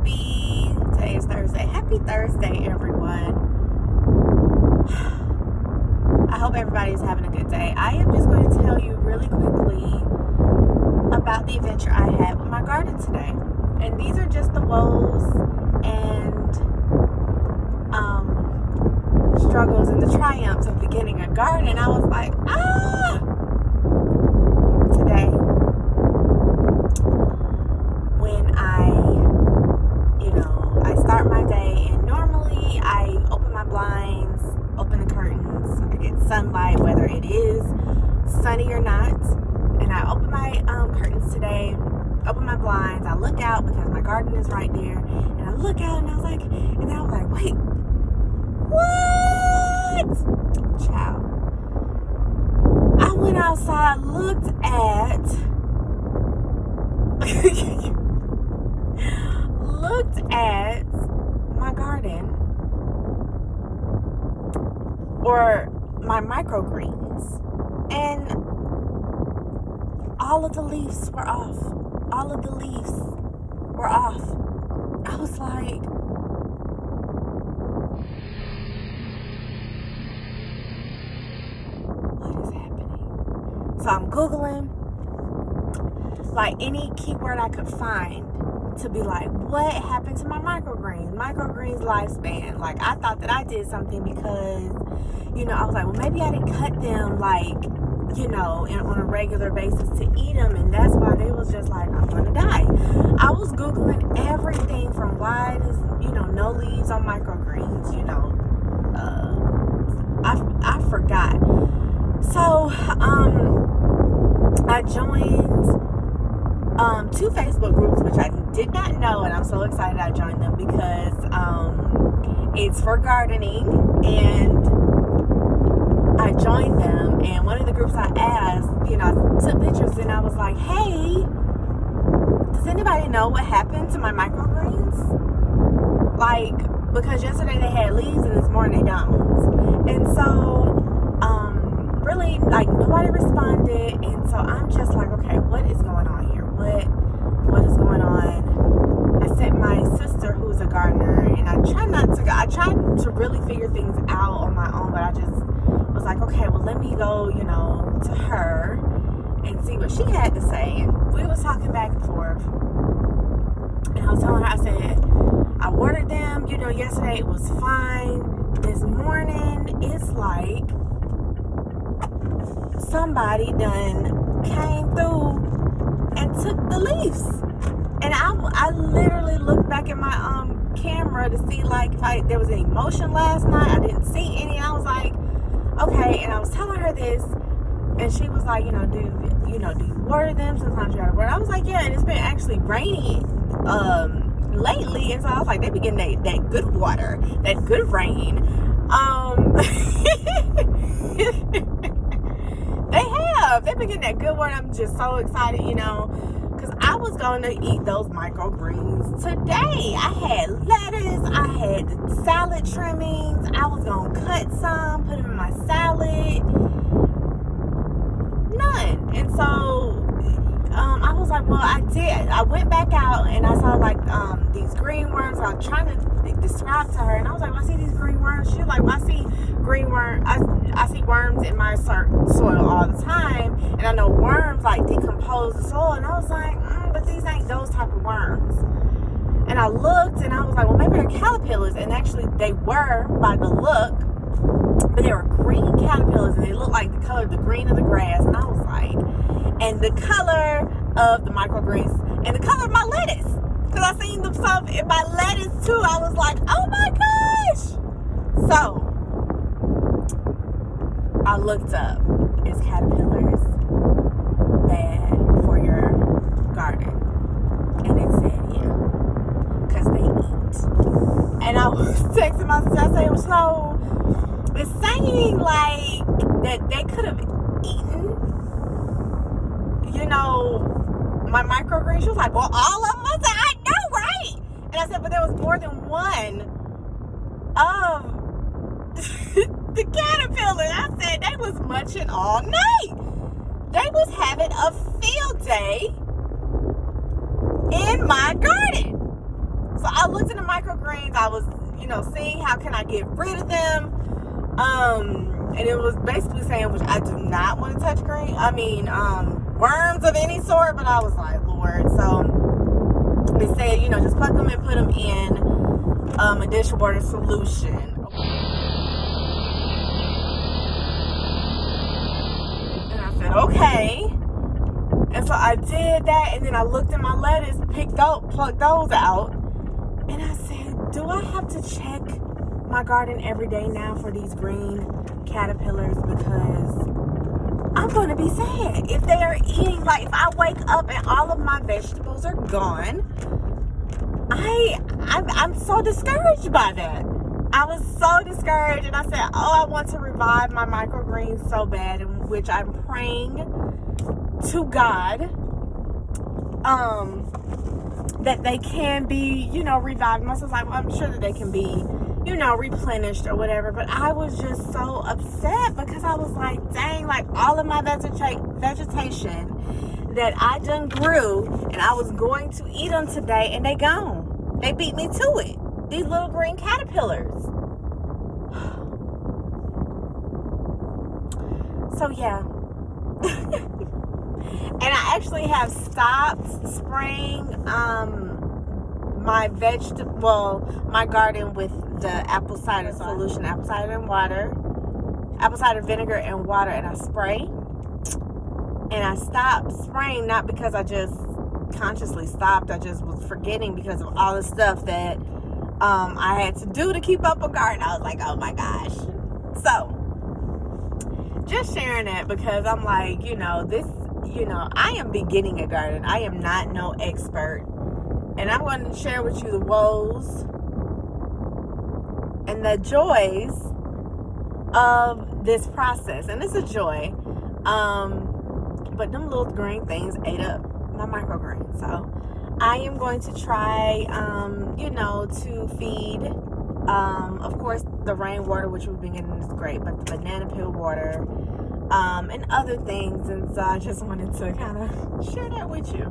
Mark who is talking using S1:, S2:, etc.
S1: Today is Thursday. Happy Thursday, everyone. I hope everybody's having a good day. I am just going to tell you really quickly about the adventure I had with my garden today. And these are just the woes and struggles and the triumphs of beginning a garden. I was like, today, when I start my day, and normally I open my blinds, open the curtains, I get sunlight, whether it is sunny or not, and I open my curtains today, open my blinds, I look out because my garden is right there, and I look out and I was like, wait, what? Child. I went outside, looked at my garden, or my microgreens, and all of the leaves were off. All of the leaves were off. I was like, what is happening? So I'm Googling like any keyword I could find to be like, what happened to my microgreens lifespan? Like, I thought that I did something because, I was like, well, maybe I didn't cut them like, on a regular basis to eat them, and that's why they was just like, I'm gonna die. I was Googling everything from why does, no leaves on microgreens, I forgot. So, I joined two Facebook groups, which I did not know, and I'm so excited I joined them because it's for gardening, and I joined them, and one of the groups I asked, I took pictures, and I was like, hey, does anybody know what happened to my microgreens? Like, because yesterday they had leaves, and this morning they don't. And so, really, like, nobody responded, and so I'm just like, okay, what is going on here? What is going on? I sent my sister, who's a gardener, and I tried to really figure things out on my own, but I just was like, okay, well, let me go, to her and see what she had to say. And we was talking back and forth, and I was telling her, I said, I watered them, yesterday it was fine. This morning, it's like somebody done came through and took the leaves. And I literally looked back at my camera to see like if there was any motion last night. I didn't see any. And I was like, okay. And I was telling her this, and she was like, do you water them? Sometimes you gotta water. I was like, yeah. And it's been actually rainy lately, and so I was like, they be getting that good water, that good rain. They've been getting that good water. I'm just so excited, because I was going to eat those microgreens today. I had lettuce, I had the salad trimmings, I was going to cut some, put them in my salad. None. And so I was like, well, I went back out, and I saw like these green worms. I was trying to describe to her, and I was like, well, I see these green worms. She was like, well, I see green worms. I see worms in my soil all the time, and I know worms like decompose the soil. And I was like, but these ain't those type of worms. And I looked, and I was like, well, maybe they're caterpillars. And actually, they were by the look, but they were green caterpillars, and they looked like the color of the green of the grass. And I was like, and the color of the microgreens, and the color of my lettuce, because I seen them some in my lettuce too. I was like, oh my gosh. So I looked up, is caterpillars bad for your garden? And it said, yeah, because they eat. And I was texting my sister, I said, so it's saying like that they could have eaten, my microgreens. She was like, well, all of them? I said, I know, right? And I said, but there was more than one of the caterpillars. I said, they was munching all night. They was having a field day in my garden. So I looked into microgreens. I was, seeing how can I get rid of them. And it was basically saying, which I do not want to touch worms of any sort, but I was like, Lord. So it said, just pluck them and put them in a dishwater solution. And I said, okay. And so I did that, and then I looked at my lettuce, plucked those out, and I said, do I have to check my garden every day now for these green caterpillars? Because I'm going to be sad if they are eating. Like, if I wake up and all of my vegetables are gone, I'm so discouraged by that. I was so discouraged, and I said, I want to revive my microgreens so bad, in which I'm praying to God that they can be, revived. My sister's like, well, I'm sure that they can be, replenished or whatever. But I was just so upset because I was like, dang, like all of my vegetation that I done grew and I was going to eat them today, and they gone. They beat me to it. These little green caterpillars. So yeah. And I actually have stopped spraying my garden with the apple cider solution, apple cider vinegar and water, and I spray. And I stopped spraying, not because I just consciously stopped. I just was forgetting because of all the stuff that I had to do to keep up a garden. I was like, oh my gosh. So just sharing that because I'm like, I am beginning a garden. I am not no expert. And I'm going to share with you the woes and the joys of this process. And it's a joy. But them little green things ate up my microgreens. So I am going to try, to feed, of course, the rainwater, which we've been getting is great, but the banana peel water, and other things. And so I just wanted to kind of share that with you.